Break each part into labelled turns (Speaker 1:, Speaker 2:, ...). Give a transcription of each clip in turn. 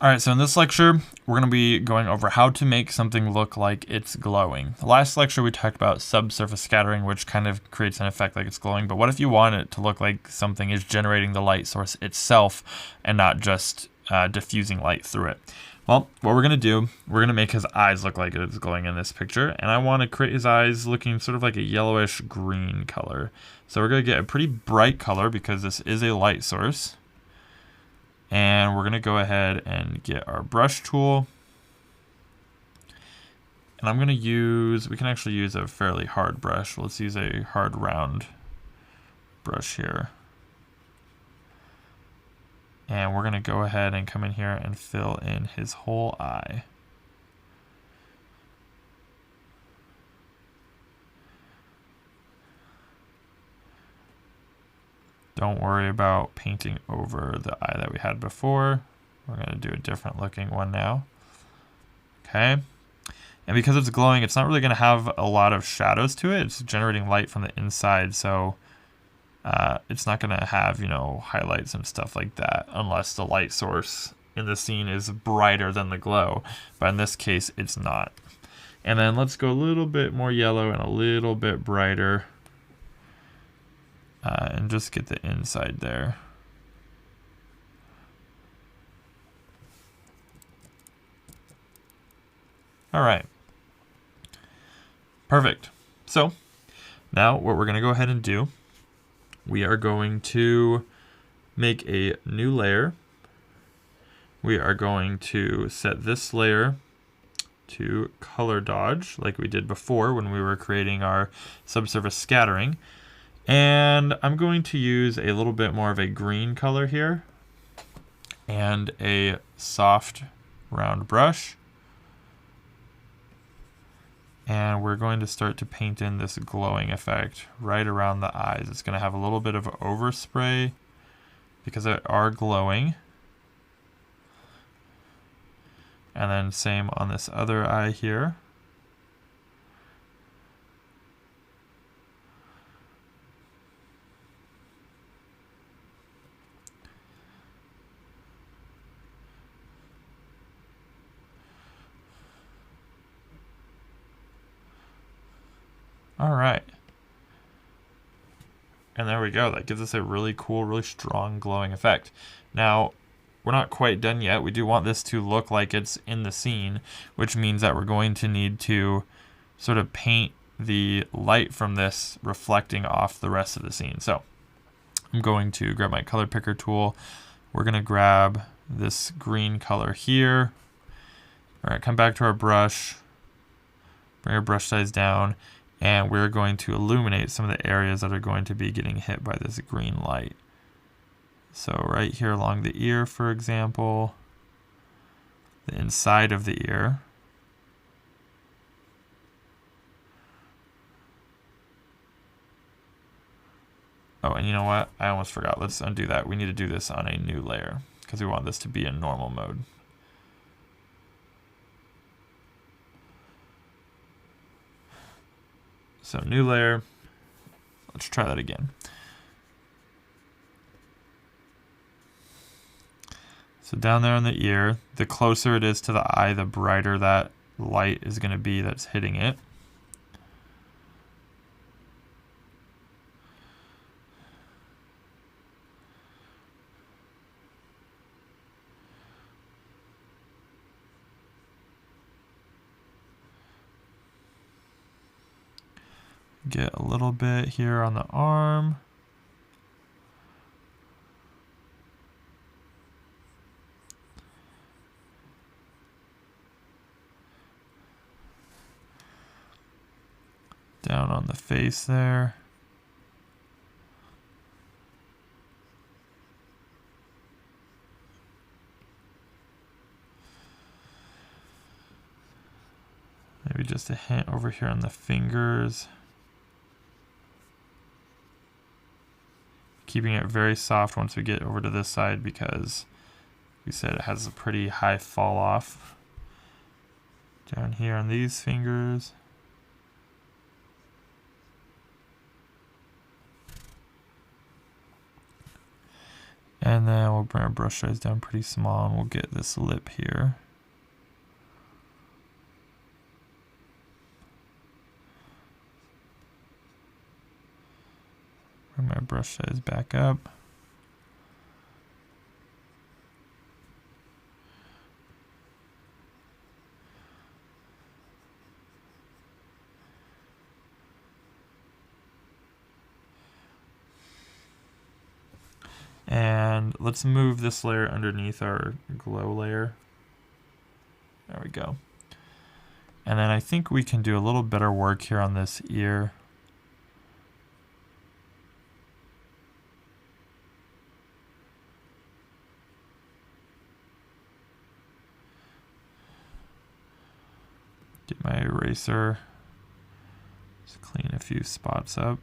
Speaker 1: All right, so in this lecture, we're going to be going over how to make something look like it's glowing. The last lecture, we talked about subsurface scattering, which kind of creates an effect like it's glowing. But what if you want it to look like something is generating the light source itself and not just diffusing light through it? Well, what we're going to do, we're going to make his eyes look like it's glowing in this picture. And I want to create his eyes looking sort of like a yellowish green color. So we're going to get a pretty bright color because this is a light source. And we're going to go ahead and get our brush tool. And I'm going to use, we can actually use a fairly hard brush. Let's use a hard round brush here. And we're going to go ahead and come in here and fill in his whole eye. Don't worry about painting over the eye that we had before. We're going to do a different looking one now. Okay. And because it's glowing, it's not really going to have a lot of shadows to it. It's generating light from the inside, so it's not going to have, highlights and stuff like that unless the light source in the scene is brighter than the glow. But in this case, it's not. And then let's go a little bit more yellow and a little bit brighter. And just get the inside there. All right. Perfect. So now what we're going to go ahead and do, we are going to make a new layer. We are going to set this layer to color dodge like we did before when we were creating our subsurface scattering. And I'm going to use a little bit more of a green color here and a soft round brush. And we're going to start to paint in this glowing effect right around the eyes. It's going to have a little bit of overspray because they are glowing. And then same on this other eye here. All right. And there we go. That gives us a really cool, really strong glowing effect. Now, we're not quite done yet. We do want this to look like it's in the scene, which means that we're going to need to sort of paint the light from this reflecting off the rest of the scene. So I'm going to grab my color picker tool. We're going to grab this green color here. All right, come back to our brush. Bring our brush size down. And we're going to illuminate some of the areas that are going to be getting hit by this green light. So right here along the ear, for example, the inside of the ear. Oh, and you know what? I almost forgot. Let's undo that. We need to do this on a new layer because we want this to be in normal mode. So new layer, let's try that again. So down there on the ear, the closer it is to the eye, the brighter that light is going to be that's hitting it. Get a little bit here on the arm. Down on the face there. Maybe just a hint over here on the fingers. Keeping it very soft once we get over to this side because we said it has a pretty high fall off. Down here on these fingers. And then we'll bring our brush size down pretty small and we'll get this lip here. Bring my brush size back up. And let's move this layer underneath our glow layer. There we go. And then I think we can do a little better work here on this ear. Get my eraser. Just clean a few spots up.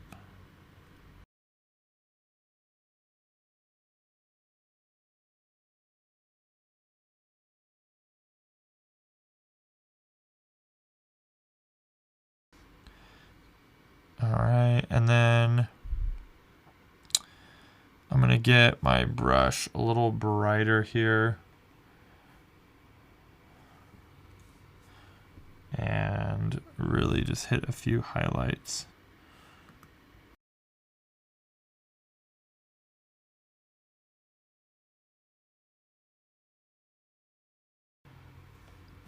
Speaker 1: Alright, and then I'm going to get my brush a little brighter here. And really just hit a few highlights.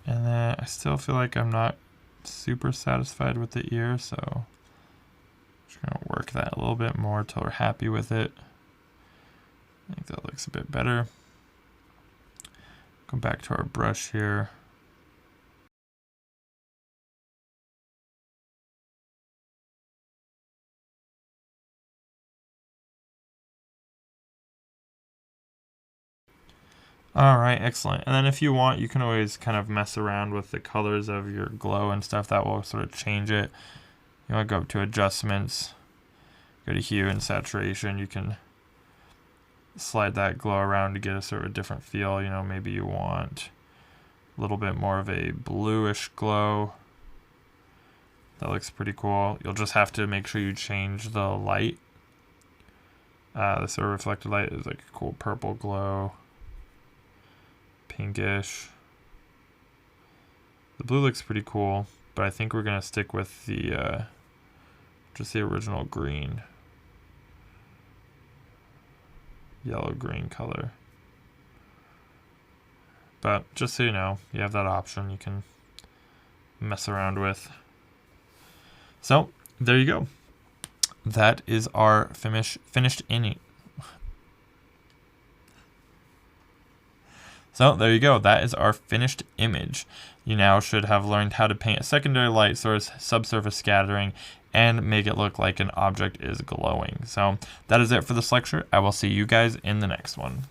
Speaker 1: And then I still feel like I'm not super satisfied with the ear, so just gonna work that a little bit more until we're happy with it. I think that looks a bit better. Go back to our brush here. All right, excellent. And then if you want, you can always kind of mess around with the colors of your glow and stuff. That will sort of change it. You want to go up to adjustments, go to hue and saturation. You can slide that glow around to get a sort of different feel. You know, maybe you want a little bit more of a bluish glow. That looks pretty cool. You'll just have to make sure you change the light. The sort of reflected light is like a cool purple glow. Pinkish. The blue looks pretty cool, but I think we're gonna stick with the just the original green, yellow-green color. But just so you know, you have that option you can mess around with. So there you go. That is our finished image. So there you go, that is our finished image. You now should have learned how to paint a secondary light source, subsurface scattering, and make it look like an object is glowing. So that is it for this lecture. I will see you guys in the next one.